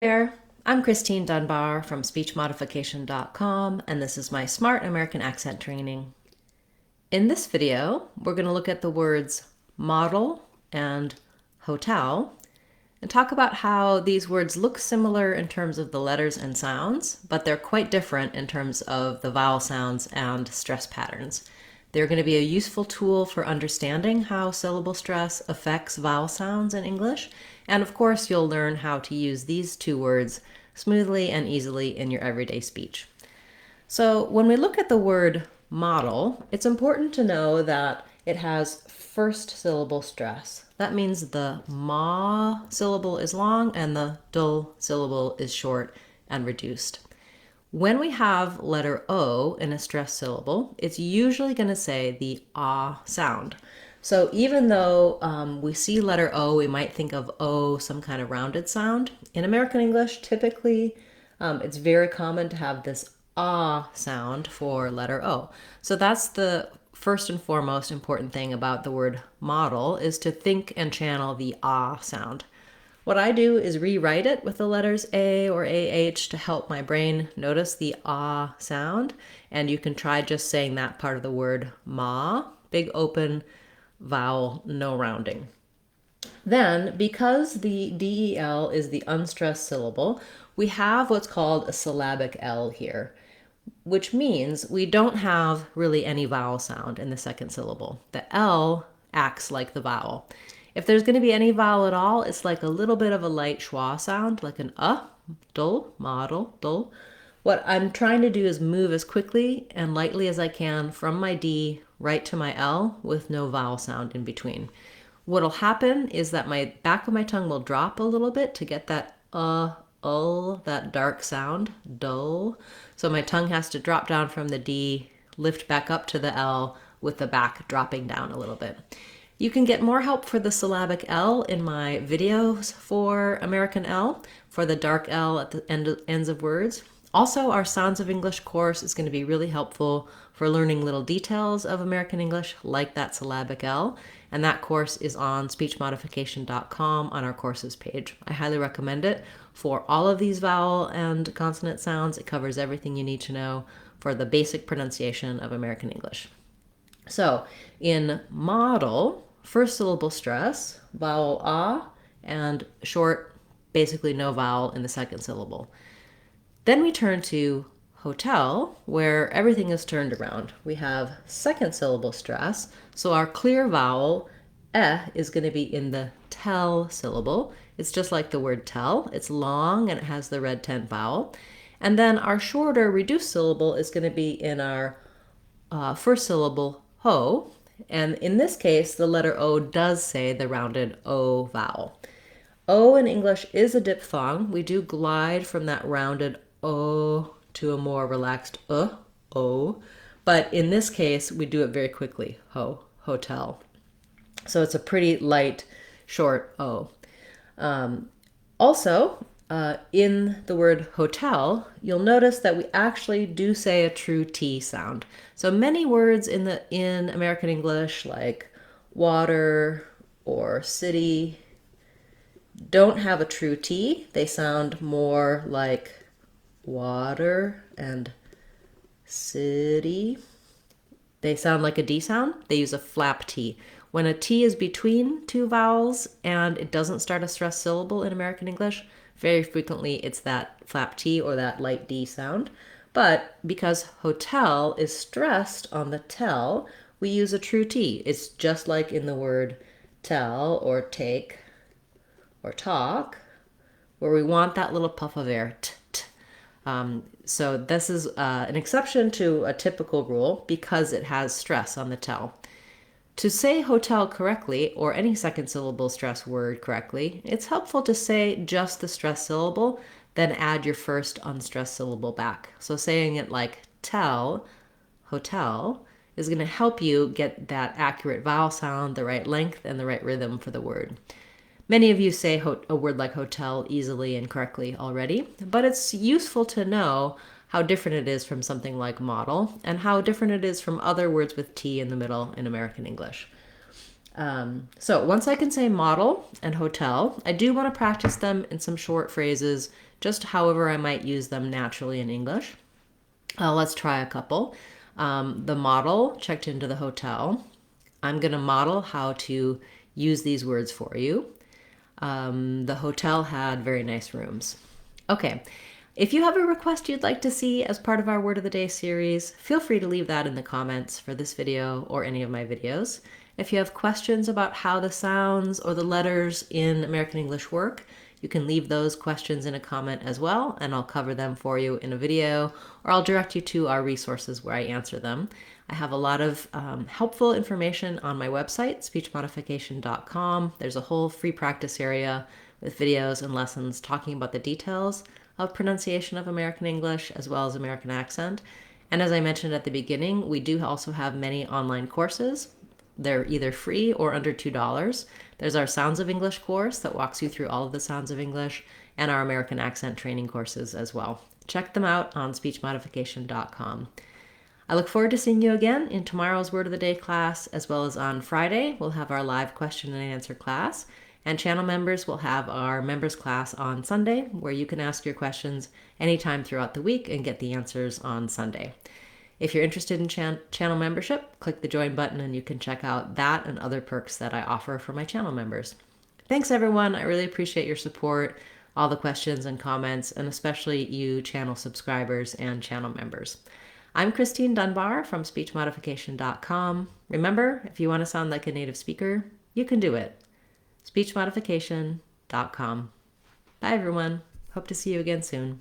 There, I'm Christine Dunbar from SpeechModification.com, and this is my Smart American Accent Training. In this video, we're going to look at the words model and hotel and talk about how these words look similar in terms of the letters and sounds, but they're quite different in terms of the vowel sounds and stress patterns. They're going to be a useful tool for understanding how syllable stress affects vowel sounds in English, and of course you'll learn how to use these two words smoothly and easily in your everyday speech. So when we look at the word model, it's important to know that it has first syllable stress. That means the ma syllable is long and the dul syllable is short and reduced. When we have letter O in a stressed syllable, it's usually going to say the ah sound. So even though we see letter O, we might think of O, some kind of rounded sound. In American English, typically, it's very common to have this ah sound for letter O. So that's the first and foremost important thing about the word model, is to think and channel the ah sound. What I do is rewrite it with the letters A or AH to help my brain notice the ah sound. And you can try just saying that part of the word ma, big open vowel, no rounding. Then, because the DEL is the unstressed syllable, we have what's called a syllabic L here, which means we don't have really any vowel sound in the second syllable. The L acts like the vowel. If there's going to be any vowel at all, it's like a little bit of a light schwa sound, like an dull, model, dull. What I'm trying to do is move as quickly and lightly as I can from my D right to my L with no vowel sound in between. What'll happen is that my back of my tongue will drop a little bit to get that that dark sound, dull. So my tongue has to drop down from the D, lift back up to the L with the back dropping down a little bit. You can get more help for the syllabic L in my videos for American L, for the dark L at the ends of words. Also, our Sounds of English course is going to be really helpful for learning little details of American English, like that syllabic L, and that course is on speechmodification.com on our courses page. I highly recommend it for all of these vowel and consonant sounds. It covers everything you need to know for the basic pronunciation of American English. So, in model, first syllable stress, vowel ah, and short, basically no vowel in the second syllable. Then we turn to hotel, where everything is turned around. We have second syllable stress, so our clear vowel, is going to be in the tell syllable. It's just like the word tell. It's long and it has the red tent vowel. And then our shorter reduced syllable is going to be in our first syllable, ho. And in this case, the letter O does say the rounded O vowel. O in English is a diphthong. We do glide from that rounded O to a more relaxed O. But in this case, we do it very quickly, hotel. So it's a pretty light, short O. Also, in the word hotel, you'll notice that we actually do say a true T sound. So many words in American English, like water or city, don't have a true T. They sound more like water and city. They sound like a D sound. They use a flap T. When a T is between two vowels and it doesn't start a stressed syllable in American English, very frequently it's that flap T or that light D sound. But because hotel is stressed on the tell, we use a true T. It's just like in the word tell or take or talk, where we want that little puff of air, so this is an exception to a typical rule because it has stress on the tell. To say hotel correctly, or any second syllable stress word correctly, it's helpful to say just the stress syllable, then add your first unstressed syllable back. So saying it like tell, hotel, is going to help you get that accurate vowel sound, the right length, and the right rhythm for the word. Many of you say a word like hotel easily and correctly already, but it's useful to know how different it is from something like model and how different it is from other words with T in the middle in American English. So once I can say model and hotel, I do want to practice them in some short phrases, just however I might use them naturally in English. Let's try a couple. The model checked into the hotel. I'm going to model how to use these words for you. The hotel had very nice rooms. Okay, if you have a request you'd like to see as part of our Word of the Day series, feel free to leave that in the comments for this video or any of my videos. If you have questions about how the sounds or the letters in American English work, you can leave those questions in a comment as well, and I'll cover them for you in a video, or I'll direct you to our resources where I answer them. I have a lot of helpful information on my website, speechmodification.com. There's a whole free practice area with videos and lessons talking about the details of pronunciation of American English as well as American accent. And as I mentioned at the beginning, we do also have many online courses. They're either free or under $2. There's our Sounds of English course that walks you through all of the sounds of English, and our American accent training courses as well. Check them out on speechmodification.com. I look forward to seeing you again in tomorrow's Word of the Day class, as well as on Friday. We'll have our live question and answer class, and channel members will have our members class on Sunday, where you can ask your questions anytime throughout the week and get the answers on Sunday. If you're interested in channel membership, click the join button and you can check out that and other perks that I offer for my channel members. Thanks everyone. I really appreciate your support, all the questions and comments, and especially you channel subscribers and channel members. I'm Christine Dunbar from speechmodification.com. Remember, if you want to sound like a native speaker, you can do it. speechmodification.com. Bye everyone. Hope to see you again soon.